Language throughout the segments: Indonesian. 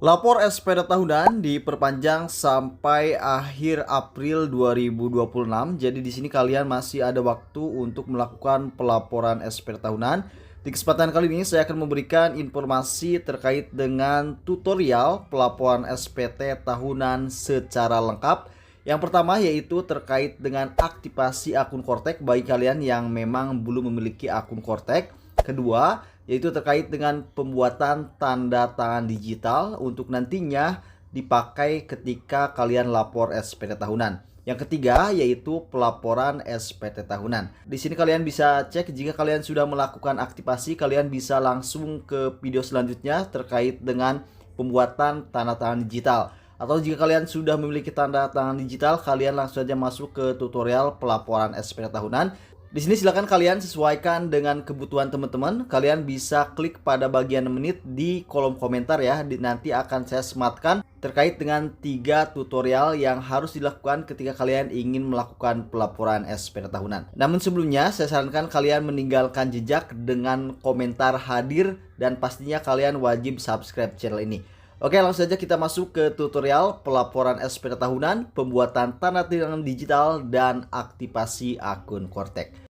Lapor SPT tahunan diperpanjang sampai akhir April 2026. Jadi di sini kalian masih ada waktu untuk melakukan pelaporan SPT tahunan. Di kesempatan kali ini saya akan memberikan informasi terkait dengan tutorial pelaporan SPT tahunan secara lengkap. Yang pertama yaitu terkait dengan aktivasi akun Kortek bagi kalian yang memang belum memiliki akun Kortek. Kedua, yaitu terkait dengan pembuatan tanda tangan digital untuk nantinya dipakai ketika kalian lapor SPT tahunan. Yang ketiga yaitu pelaporan SPT tahunan. Di sini kalian bisa cek jika kalian sudah melakukan aktivasi, kalian bisa langsung ke video selanjutnya terkait dengan pembuatan tanda tangan digital. Atau jika kalian sudah memiliki tanda tangan digital, kalian langsung saja masuk ke tutorial pelaporan SPT tahunan. Di sini silakan kalian sesuaikan dengan kebutuhan teman-teman. Kalian bisa klik pada bagian menit di kolom komentar ya. Nanti akan saya sematkan terkait dengan 3 tutorial yang harus dilakukan ketika kalian ingin melakukan pelaporan SPT tahunan. Namun sebelumnya saya sarankan kalian meninggalkan jejak dengan komentar hadir dan pastinya kalian wajib subscribe channel ini. Oke, langsung saja kita masuk ke tutorial pelaporan SPT tahunan, pembuatan tanda tangan digital, dan aktivasi akun Kortek.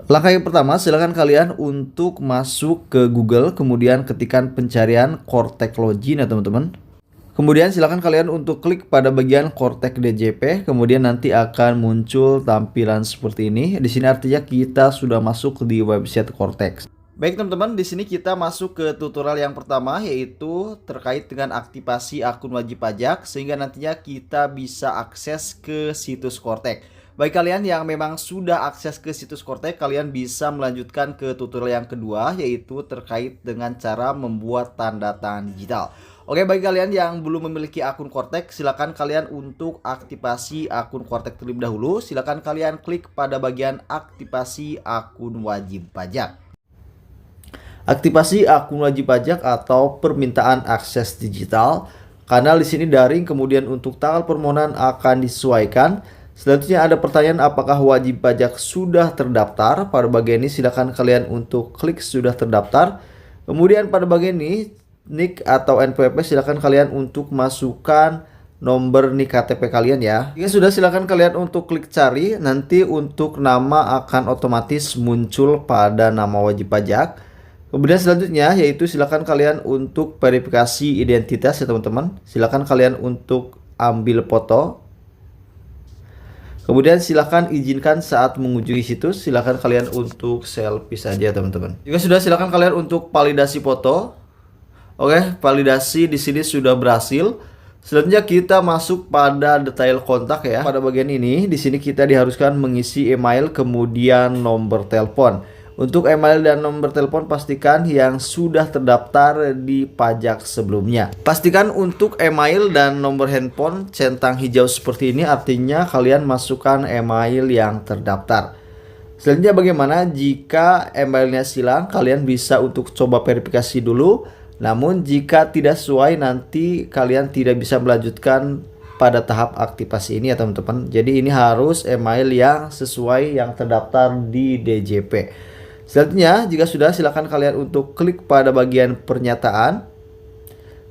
Langkah yang pertama, silakan kalian untuk masuk ke Google, kemudian ketikkan pencarian Kortek Login ya teman-teman. Kemudian silakan kalian untuk klik pada bagian Kortek DJP, kemudian nanti akan muncul tampilan seperti ini. Di sini artinya kita sudah masuk di website Kortek. Baik teman-teman, di sini kita masuk ke tutorial yang pertama yaitu terkait dengan aktivasi akun wajib pajak sehingga nantinya kita bisa akses ke situs Kortek. Bagi kalian yang memang sudah akses ke situs Kortek, kalian bisa melanjutkan ke tutorial yang kedua yaitu terkait dengan cara membuat tanda tangan digital. Oke, bagi kalian yang belum memiliki akun Kortek, silakan kalian untuk aktivasi akun Kortek terlebih dahulu. Silakan kalian klik pada bagian aktivasi akun wajib pajak. Aktivasi akun wajib pajak atau permintaan akses digital. Kanal di sini daring, kemudian untuk tanggal permohonan akan disesuaikan. Selanjutnya ada pertanyaan apakah wajib pajak sudah terdaftar. Pada bagian ini silakan kalian untuk klik sudah terdaftar. Kemudian pada bagian ini NIK atau NPWP silakan kalian untuk masukkan nomor NIK KTP kalian ya. Jika sudah silakan kalian untuk klik cari. Nanti untuk nama akan otomatis muncul pada nama wajib pajak. Kemudian selanjutnya yaitu silakan kalian untuk verifikasi identitas ya teman-teman. Silakan kalian untuk ambil foto. Kemudian silakan izinkan saat mengunjungi situs, silakan kalian untuk selfie saja teman-teman. Jika sudah silakan kalian untuk validasi foto. Oke, validasi di sini sudah berhasil. Selanjutnya kita masuk pada detail kontak ya. Pada bagian ini di sini kita diharuskan mengisi email kemudian nomor telepon. Untuk email dan nomor telepon pastikan yang sudah terdaftar di pajak sebelumnya. Pastikan untuk email dan nomor handphone centang hijau seperti ini, artinya kalian masukkan email yang terdaftar. Selanjutnya bagaimana jika emailnya silang? Kalian bisa untuk coba verifikasi dulu. Namun jika tidak sesuai nanti kalian tidak bisa melanjutkan pada tahap aktivasi ini ya teman-teman. Jadi ini harus email yang sesuai yang terdaftar di DJP. Selanjutnya jika sudah silakan kalian untuk klik pada bagian pernyataan.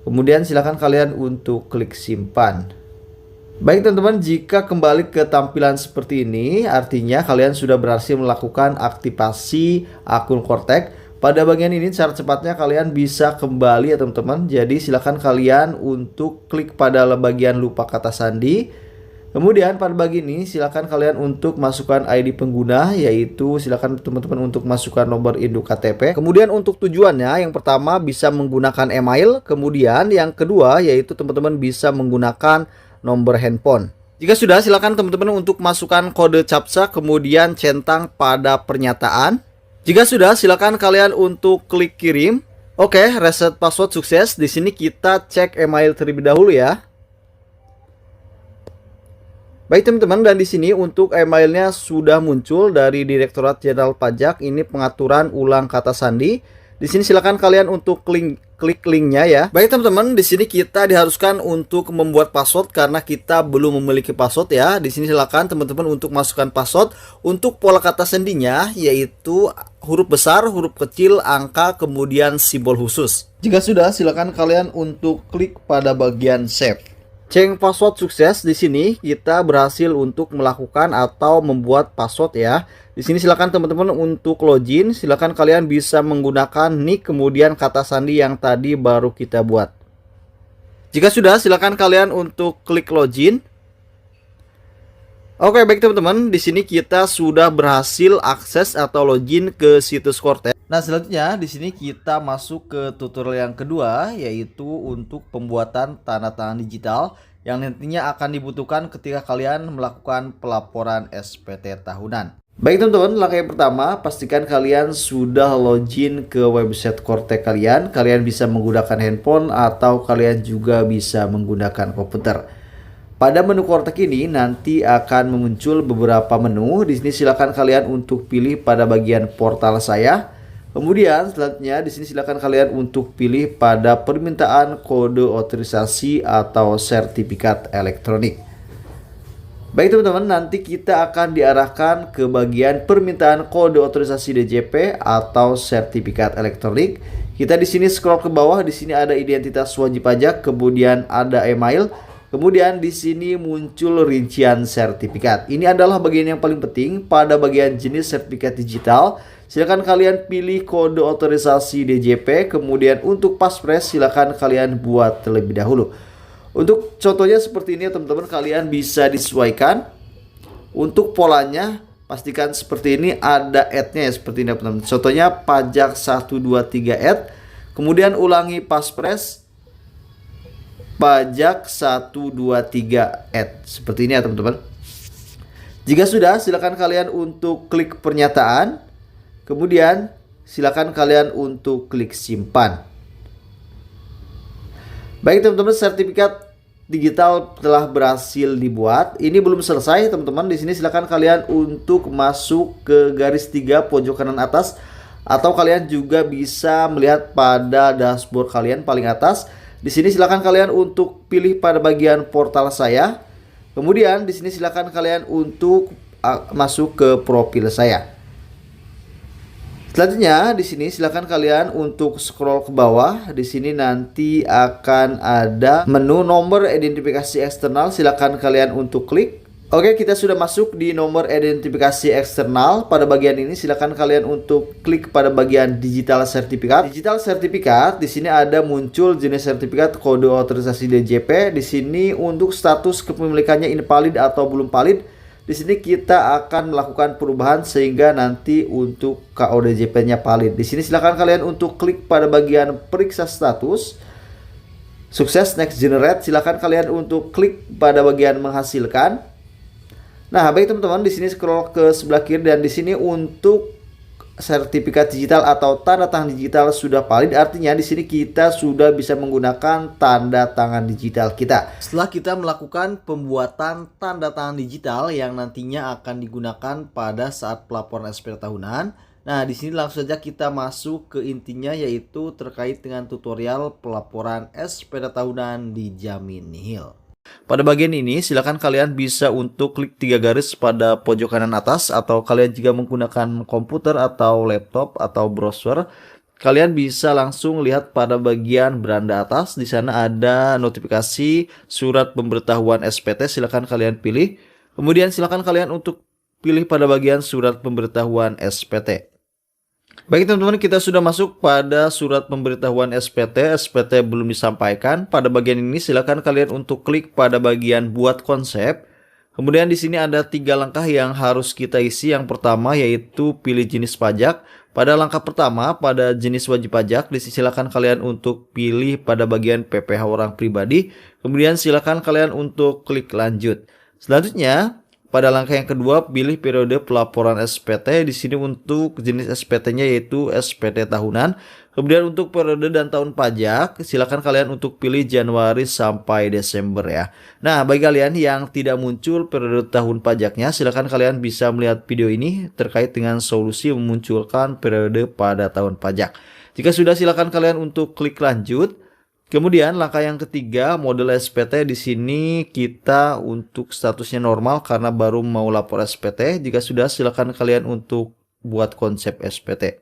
Kemudian silakan kalian untuk klik simpan. Baik teman-teman, jika kembali ke tampilan seperti ini artinya kalian sudah berhasil melakukan aktivasi akun Kortek. Pada bagian ini cara cepatnya kalian bisa kembali ya teman-teman. Jadi silakan kalian untuk klik pada bagian lupa kata sandi. Kemudian pada bagian ini silakan kalian untuk masukkan ID pengguna, yaitu silakan teman-teman untuk masukkan nomor induk KTP. Kemudian untuk tujuannya yang pertama bisa menggunakan email, kemudian yang kedua yaitu teman-teman bisa menggunakan nomor handphone. Jika sudah silakan teman-teman untuk masukkan kode CAPTCHA kemudian centang pada pernyataan. Jika sudah silakan kalian untuk klik kirim. Oke, reset password sukses. Di sini kita cek email terlebih dahulu ya. Baik teman-teman, dan di sini untuk emailnya sudah muncul dari Direktorat Jenderal Pajak. Ini pengaturan ulang kata sandi. Di sini silakan kalian untuk klik linknya ya. Baik teman-teman, di sini kita diharuskan untuk membuat password karena kita belum memiliki password ya. Di sini silakan teman-teman untuk masukkan password. Untuk pola kata sandinya yaitu huruf besar, huruf kecil, angka, kemudian simbol khusus. Jika sudah, silakan kalian untuk klik pada bagian save. Change password sukses. Di sini kita berhasil untuk melakukan atau membuat password ya. Di sini silakan teman-teman untuk login. Silakan kalian bisa menggunakan nick kemudian kata sandi yang tadi baru kita buat. Jika sudah, silakan kalian untuk klik login. Oke, baik teman-teman, di sini kita sudah berhasil akses atau login ke situs Cortex. Nah, selanjutnya di sini kita masuk ke tutorial yang kedua, yaitu untuk pembuatan tanda tangan digital yang nantinya akan dibutuhkan ketika kalian melakukan pelaporan SPT tahunan. Baik teman-teman, langkah yang pertama, pastikan kalian sudah login ke website Cortex kalian. Kalian bisa menggunakan handphone atau kalian juga bisa menggunakan komputer. Pada menu Cortex ini nanti akan muncul beberapa menu. Di sini silakan kalian untuk pilih pada bagian portal saya. Kemudian selanjutnya di sini silakan kalian untuk pilih pada permintaan kode otorisasi atau sertifikat elektronik. Baik teman-teman, nanti kita akan diarahkan ke bagian permintaan kode otorisasi DJP atau sertifikat elektronik. Kita di sini scroll ke bawah, di sini ada identitas wajib pajak, kemudian ada email. Kemudian di sini muncul rincian sertifikat. Ini adalah bagian yang paling penting pada bagian jenis sertifikat digital. Silakan kalian pilih kode otorisasi DJP. Kemudian untuk paspres silakan kalian buat terlebih dahulu. Untuk contohnya seperti ini teman-teman, kalian bisa disesuaikan. Untuk polanya pastikan seperti ini, ada add-nya ya, seperti ini teman-teman. Contohnya pajak 123 add. Kemudian ulangi paspres pajak 123 add. Seperti ini ya teman-teman. Jika sudah, silakan kalian untuk klik pernyataan. Kemudian silakan kalian untuk klik simpan. Baik teman-teman, sertifikat digital telah berhasil dibuat. Ini belum selesai teman-teman. Di sini silakan kalian untuk masuk ke garis 3 pojok kanan atas, atau kalian juga bisa melihat pada dashboard kalian paling atas. Di sini silakan kalian untuk pilih pada bagian portal saya. Kemudian di sini silakan kalian untuk masuk ke profil saya. Selanjutnya di sini silakan kalian untuk scroll ke bawah. Di sini nanti akan ada menu nomor identifikasi eksternal. Silakan kalian untuk klik. Oke, kita sudah masuk di nomor identifikasi eksternal. Pada bagian ini silakan kalian untuk klik pada bagian digital sertifikat. Digital sertifikat di sini ada muncul jenis sertifikat, kode otorisasi DJP. Di sini untuk status kepemilikannya invalid atau belum valid. Di sini kita akan melakukan perubahan sehingga nanti untuk KODJP-nya valid. Di sini silakan kalian untuk klik pada bagian periksa status. Sukses next generate. Silakan kalian untuk klik pada bagian menghasilkan. Nah, baik teman-teman, di sini scroll ke sebelah kiri dan di sini untuk sertifikat digital atau tanda tangan digital sudah valid. Artinya di sini kita sudah bisa menggunakan tanda tangan digital kita. Setelah kita melakukan pembuatan tanda tangan digital yang nantinya akan digunakan pada saat pelaporan SPT tahunan. Nah, di sini langsung saja kita masuk ke intinya, yaitu terkait dengan tutorial pelaporan SPT tahunan di Jamin Nihil. Pada bagian ini silakan kalian bisa untuk klik 3 garis pada pojok kanan atas, atau kalian jika menggunakan komputer atau laptop atau browser, kalian bisa langsung lihat pada bagian beranda atas. Di sana ada notifikasi surat pemberitahuan SPT, silakan kalian pilih. Kemudian silakan kalian untuk pilih pada bagian surat pemberitahuan SPT. Baik teman-teman, kita sudah masuk pada surat pemberitahuan SPT. SPT belum disampaikan. Pada bagian ini silakan kalian untuk klik pada bagian buat konsep. Kemudian di sini ada 3 langkah yang harus kita isi. Yang pertama yaitu pilih jenis pajak. Pada langkah pertama pada jenis wajib pajak, silakan kalian untuk pilih pada bagian PPh orang pribadi. Kemudian silakan kalian untuk klik lanjut. Selanjutnya pada langkah yang kedua, pilih periode pelaporan SPT. Di sini untuk jenis SPT-nya yaitu SPT tahunan. Kemudian untuk periode dan tahun pajak, silakan kalian untuk pilih Januari sampai Desember ya. Nah, bagi kalian yang tidak muncul periode tahun pajaknya, silakan kalian bisa melihat video ini terkait dengan solusi memunculkan periode pada tahun pajak. Jika sudah, silakan kalian untuk klik lanjut. Kemudian langkah yang ketiga, model SPT. Di sini kita untuk statusnya normal karena baru mau lapor SPT. Jika sudah, silakan kalian untuk buat konsep SPT.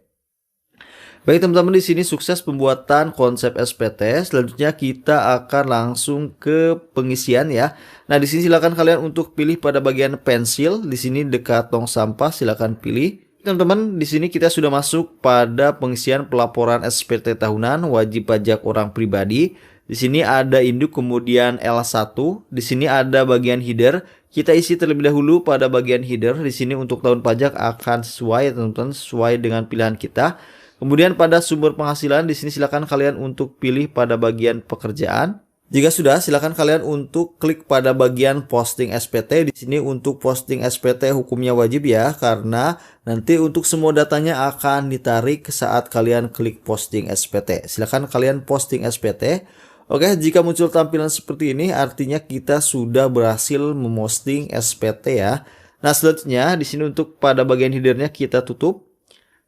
Baik teman-teman, di sini sukses pembuatan konsep SPT. Selanjutnya kita akan langsung ke pengisian ya. Nah, di sini silakan kalian untuk pilih pada bagian pensil. Di sini dekat tong sampah, silakan pilih. Teman-teman, di sini kita sudah masuk pada pengisian pelaporan SPT tahunan wajib pajak orang pribadi. Di sini ada induk, kemudian L1. Di sini ada bagian header. Kita isi terlebih dahulu pada bagian header. Di sini untuk tahun pajak akan sesuai, teman-teman, sesuai dengan pilihan kita. Kemudian pada sumber penghasilan, di sini silakan kalian untuk pilih pada bagian pekerjaan. Jika sudah, silakan kalian untuk klik pada bagian posting SPT. Di sini untuk posting SPT hukumnya wajib ya, karena nanti untuk semua datanya akan ditarik saat kalian klik posting SPT. Silakan kalian posting SPT. Oke, jika muncul tampilan seperti ini, artinya kita sudah berhasil memposting SPT ya. Nah, selanjutnya di sini untuk pada bagian headernya kita tutup.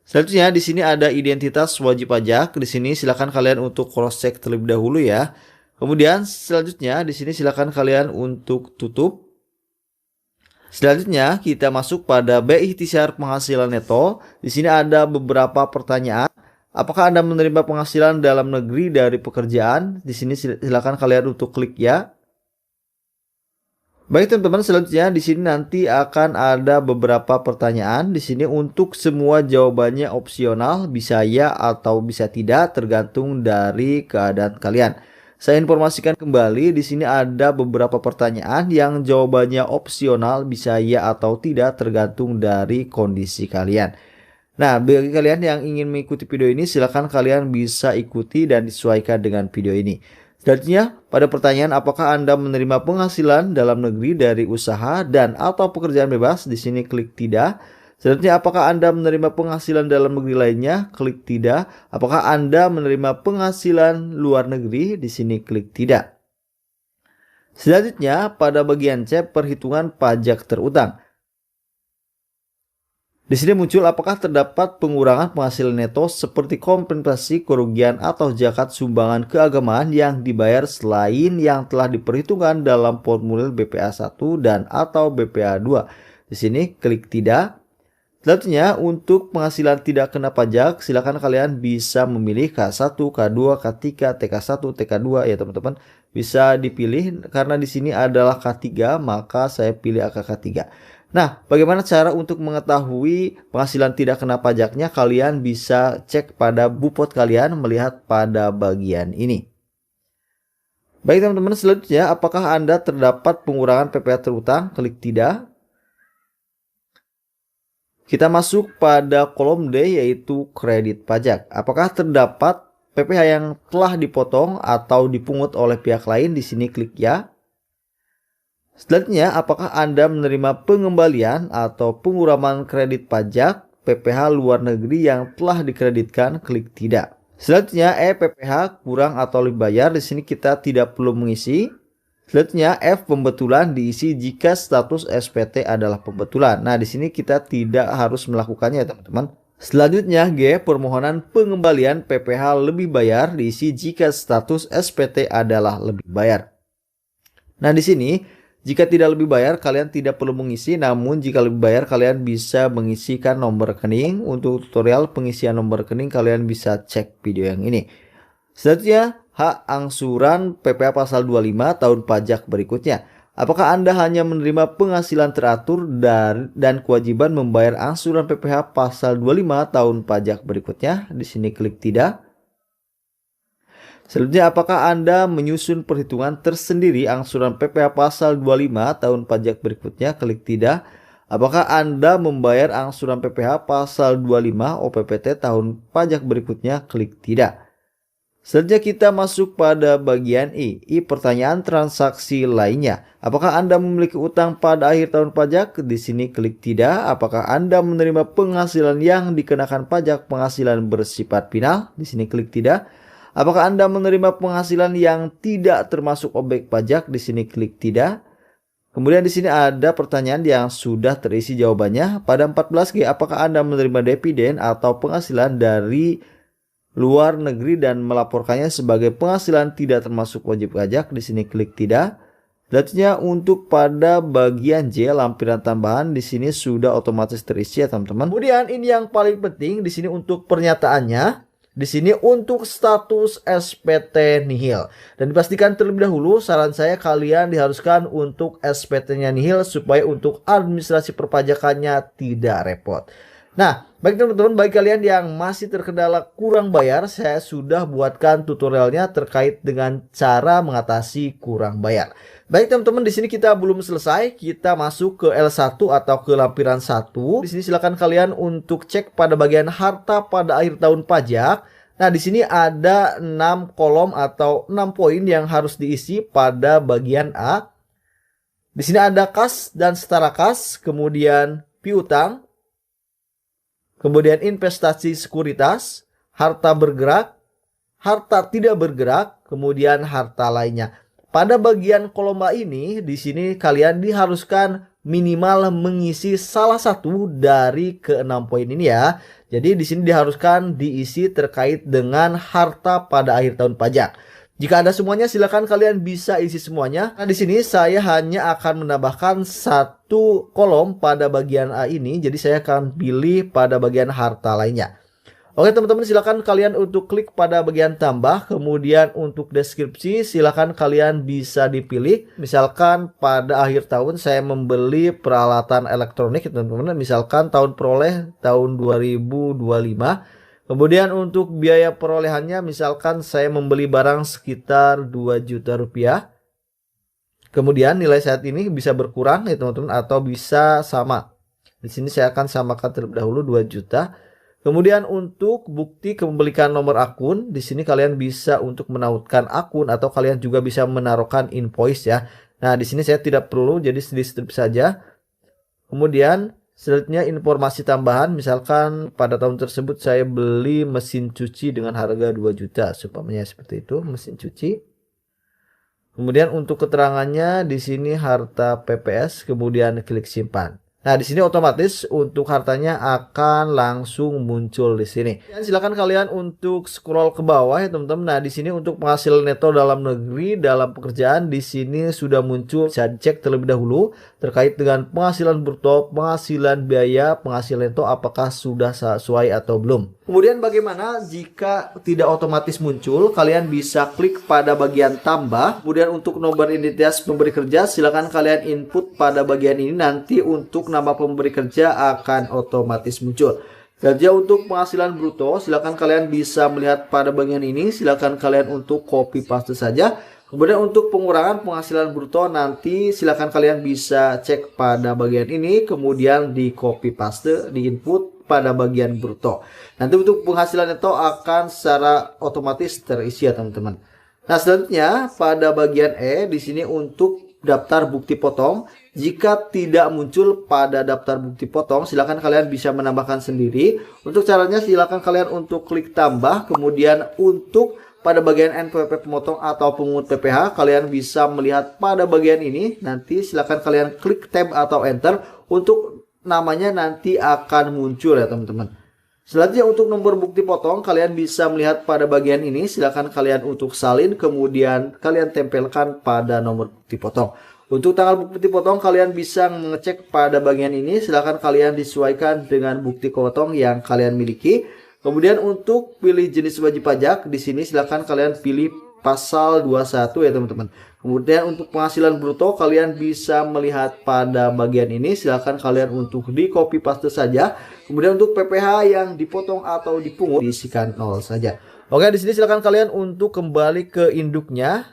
Selanjutnya di sini ada identitas wajib pajak. Di sini silakan kalian untuk cross check terlebih dahulu ya. Kemudian selanjutnya di sini silakan kalian untuk tutup. Selanjutnya kita masuk pada B-Ikhtiar penghasilan neto. Di sini ada beberapa pertanyaan. Apakah Anda menerima penghasilan dalam negeri dari pekerjaan? Di sini silakan kalian untuk klik ya. Baik teman-teman, selanjutnya di sini nanti akan ada beberapa pertanyaan. Di sini untuk semua jawabannya opsional, bisa ya atau bisa tidak, tergantung dari keadaan kalian. Saya informasikan kembali, di sini ada beberapa pertanyaan yang jawabannya opsional, bisa ya atau tidak, tergantung dari kondisi kalian. Nah, bagi kalian yang ingin mengikuti video ini, silakan kalian bisa ikuti dan disesuaikan dengan video ini. Selanjutnya, pada pertanyaan apakah Anda menerima penghasilan dalam negeri dari usaha dan atau pekerjaan bebas, di sini klik tidak. Selanjutnya, apakah Anda menerima penghasilan dalam negeri lainnya? Klik tidak. Apakah Anda menerima penghasilan luar negeri? Di sini klik tidak. Selanjutnya, pada bagian C, perhitungan pajak terutang. Di sini muncul apakah terdapat pengurangan penghasilan neto seperti kompensasi kerugian atau zakat sumbangan keagamaan yang dibayar selain yang telah diperhitungkan dalam formulir BPA 1 dan atau BPA 2. Di sini klik tidak. Selanjutnya, untuk penghasilan tidak kena pajak, silakan kalian bisa memilih K1, K2, K3, TK1, TK2 ya teman-teman. Bisa dipilih karena di sini adalah K3, maka saya pilih angka K3. Nah, bagaimana cara untuk mengetahui penghasilan tidak kena pajaknya? Kalian bisa cek pada bupot kalian melihat pada bagian ini. Baik teman-teman, selanjutnya apakah Anda terdapat pengurangan PPh terutang? Klik tidak. Kita masuk pada kolom D yaitu kredit pajak. Apakah terdapat PPh yang telah dipotong atau dipungut oleh pihak lain? Di sini klik ya. Selanjutnya, apakah Anda menerima pengembalian atau pengurangan kredit pajak PPh luar negeri yang telah dikreditkan? Klik tidak. Selanjutnya, PPh kurang atau lebih bayar. Di sini kita tidak perlu mengisi. Selanjutnya, F pembetulan diisi jika status SPT adalah pembetulan. Nah, di sini kita tidak harus melakukannya ya teman-teman. Selanjutnya, G permohonan pengembalian PPh lebih bayar diisi jika status SPT adalah lebih bayar. Nah, di sini jika tidak lebih bayar kalian tidak perlu mengisi, namun jika lebih bayar kalian bisa mengisikan nomor rekening. Untuk tutorial pengisian nomor rekening kalian bisa cek video yang ini. Selanjutnya, hak angsuran PPh pasal 25 tahun pajak berikutnya. Apakah Anda hanya menerima penghasilan teratur dan kewajiban membayar angsuran PPh pasal 25 tahun pajak berikutnya? Di sini klik tidak. Selanjutnya, apakah Anda menyusun perhitungan tersendiri angsuran PPh pasal 25 tahun pajak berikutnya? Klik tidak. Apakah Anda membayar angsuran PPh pasal 25 OPPT tahun pajak berikutnya? Klik tidak. Selanjutnya kita masuk pada bagian I pertanyaan transaksi lainnya. Apakah Anda memiliki utang pada akhir tahun pajak? Di sini klik tidak. Apakah Anda menerima penghasilan yang dikenakan pajak penghasilan bersifat final? Di sini klik tidak. Apakah Anda menerima penghasilan yang tidak termasuk objek pajak? Di sini klik tidak. Kemudian di sini ada pertanyaan yang sudah terisi jawabannya. Pada 14G, apakah Anda menerima dividen atau penghasilan dari luar negeri dan melaporkannya sebagai penghasilan tidak termasuk wajib pajak. Di sini klik tidak. Selanjutnya untuk pada bagian J lampiran tambahan di sini sudah otomatis terisi ya teman-teman. Kemudian ini yang paling penting di sini untuk pernyataannya. Di sini untuk status SPT nihil. Dan dipastikan terlebih dahulu saran saya kalian diharuskan untuk SPT-nya nihil supaya untuk administrasi perpajakannya tidak repot. Nah, baik teman-teman, bagi kalian yang masih terkendala kurang bayar, saya sudah buatkan tutorialnya terkait dengan cara mengatasi kurang bayar. Baik teman-teman, di sini kita belum selesai, kita masuk ke L1 atau ke lampiran 1. Di sini silakan kalian untuk cek pada bagian harta pada akhir tahun pajak. Nah, di sini ada 6 kolom atau 6 poin yang harus diisi pada bagian A. Di sini ada kas dan setara kas, kemudian piutang, kemudian investasi sekuritas, harta bergerak, harta tidak bergerak, kemudian harta lainnya. Pada bagian kolom A ini, di sini kalian diharuskan minimal mengisi salah satu dari ke-6 poin ini ya. Jadi di sini diharuskan diisi terkait dengan harta pada akhir tahun pajak. Jika ada semuanya, silakan kalian bisa isi semuanya. Nah, di sini saya hanya akan menambahkan satu kolom pada bagian A ini. Jadi saya akan pilih pada bagian harta lainnya. Oke teman-teman, silakan kalian untuk klik pada bagian tambah, kemudian untuk deskripsi silakan kalian bisa dipilih. Misalkan pada akhir tahun saya membeli peralatan elektronik teman-teman, misalkan tahun peroleh tahun 2025. Kemudian untuk biaya perolehannya misalkan saya membeli barang sekitar 2 juta rupiah. Kemudian nilai saat ini bisa berkurang ya teman-teman atau bisa sama. Di sini saya akan samakan terlebih dahulu 2 juta. Kemudian untuk bukti kepemilikan nomor akun, di sini kalian bisa untuk menautkan akun atau kalian juga bisa menaruhkan invoice ya. Nah, di sini saya tidak perlu, jadi di strip saja. Kemudian selanjutnya informasi tambahan, misalkan pada tahun tersebut saya beli mesin cuci dengan harga 2 juta, supaya seperti itu, mesin cuci. Kemudian untuk keterangannya di sini harta PPS, kemudian klik simpan. Nah, di sini otomatis untuk hartanya akan langsung muncul di sini. Dan silakan kalian untuk scroll ke bawah ya teman-teman. Nah, di sini untuk penghasilan neto dalam negeri dalam pekerjaan di sini sudah muncul. Bisa dicek terlebih dahulu terkait dengan penghasilan bruto, penghasilan biaya, penghasilan neto apakah sudah sesuai atau belum. Kemudian bagaimana jika tidak otomatis muncul? Kalian bisa klik pada bagian tambah. Kemudian untuk nomor identitas pemberi kerja silakan kalian input pada bagian ini, nanti untuk nama pemberi kerja akan otomatis muncul. Kerja untuk penghasilan bruto silakan kalian bisa melihat pada bagian ini, silakan kalian untuk copy paste saja. Kemudian untuk pengurangan penghasilan bruto nanti silakan kalian bisa cek pada bagian ini, kemudian di copy paste, di input pada bagian bruto. Nanti untuk penghasilan neto akan secara otomatis terisi ya teman-teman. Nah, selanjutnya pada bagian E di sini untuk daftar bukti potong. Jika tidak muncul pada daftar bukti potong, silakan kalian bisa menambahkan sendiri. Untuk caranya silakan kalian untuk klik tambah, kemudian untuk pada bagian NPWP pemotong atau pungut PPh, kalian bisa melihat pada bagian ini. Nanti silakan kalian klik tab atau enter untuk namanya nanti akan muncul ya teman-teman. Selanjutnya untuk nomor bukti potong kalian bisa melihat pada bagian ini, silakan kalian untuk salin kemudian kalian tempelkan pada nomor bukti potong. Untuk tanggal bukti potong kalian bisa mengecek pada bagian ini, silakan kalian disesuaikan dengan bukti potong yang kalian miliki. Kemudian untuk pilih jenis wajib pajak di sini silakan kalian pilih pasal 21 ya teman-teman. Kemudian untuk penghasilan bruto kalian bisa melihat pada bagian ini, silakan kalian untuk di copy paste saja. Kemudian untuk PPh yang dipotong atau dipungut diisikan 0 saja. Oke, di sini silakan kalian untuk kembali ke induknya.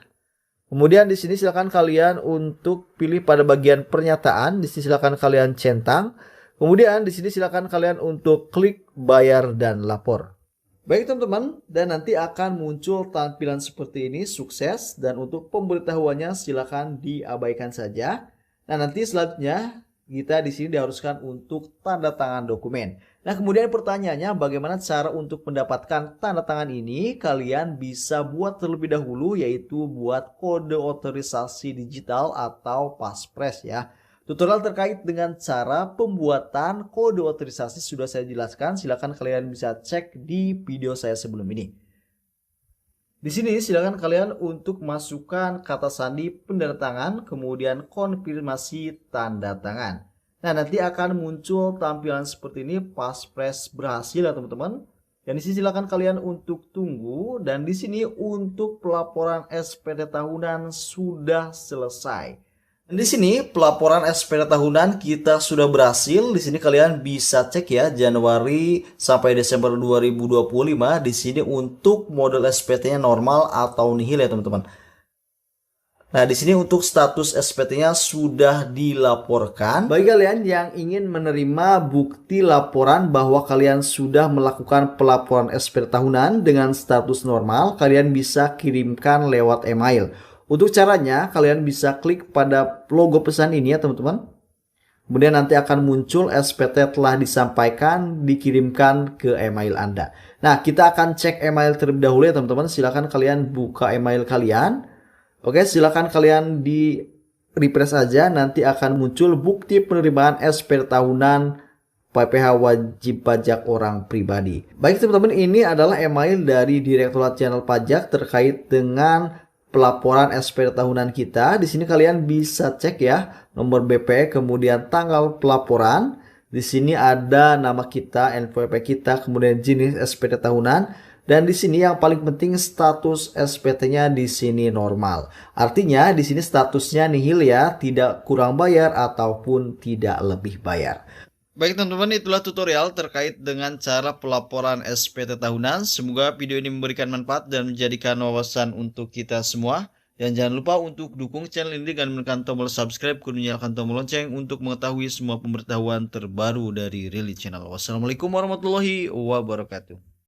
Kemudian di sini silakan kalian untuk pilih pada bagian pernyataan, di sini silakan kalian centang. Kemudian di sini silakan kalian untuk klik bayar dan lapor. Baik teman-teman, dan nanti akan muncul tampilan seperti ini, sukses, dan untuk pemberitahuannya silakan diabaikan saja. Nah, nanti selanjutnya kita di sini diharuskan untuk tanda tangan dokumen. Nah, kemudian pertanyaannya bagaimana cara untuk mendapatkan tanda tangan ini? Kalian bisa buat terlebih dahulu, yaitu buat kode otorisasi digital atau paspres ya. Tutorial terkait dengan cara pembuatan kode otorisasi sudah saya jelaskan. Silakan kalian bisa cek di video saya sebelum ini. Di sini silakan kalian untuk masukkan kata sandi pendatangan, kemudian konfirmasi tanda tangan. Nah, nanti akan muncul tampilan seperti ini passphrase berhasil ya teman-teman. Dan di sini silakan kalian untuk tunggu, dan di sini untuk pelaporan SPT tahunan sudah selesai. Di sini pelaporan SPT tahunan kita sudah berhasil. Di sini kalian bisa cek ya Januari sampai Desember 2025. Di sini untuk model SPT-nya normal atau nihil ya teman-teman. Nah, di sini untuk status SPT-nya sudah dilaporkan. Bagi kalian yang ingin menerima bukti laporan bahwa kalian sudah melakukan pelaporan SPT tahunan dengan status normal, kalian bisa kirimkan lewat email. Untuk caranya, kalian bisa klik pada logo pesan ini ya teman-teman. Kemudian nanti akan muncul SPT telah disampaikan, dikirimkan ke email Anda. Nah, kita akan cek email terlebih dahulu ya teman-teman. Silakan kalian buka email kalian. Oke, silakan kalian di refresh aja. Nanti akan muncul bukti penerimaan SPT tahunan PPh wajib pajak orang pribadi. Baik teman-teman, ini adalah email dari Direktorat Jenderal Pajak terkait dengan pelaporan SPT tahunan kita. Di sini kalian bisa cek ya nomor BP, kemudian tanggal pelaporan. Di sini ada nama kita, NPWP kita, kemudian jenis SPT tahunan, dan di sini yang paling penting status SPT-nya di sini normal. Artinya di sini statusnya nihil ya, tidak kurang bayar ataupun tidak lebih bayar. Baik teman-teman, itulah tutorial terkait dengan cara pelaporan SPT tahunan. Semoga video ini memberikan manfaat dan menjadikan wawasan untuk kita semua. Dan jangan lupa untuk dukung channel ini dengan menekan tombol subscribe, kemudian nyalakan tombol lonceng untuk mengetahui semua pemberitahuan terbaru dari Relly Channel. Wassalamualaikum warahmatullahi wabarakatuh.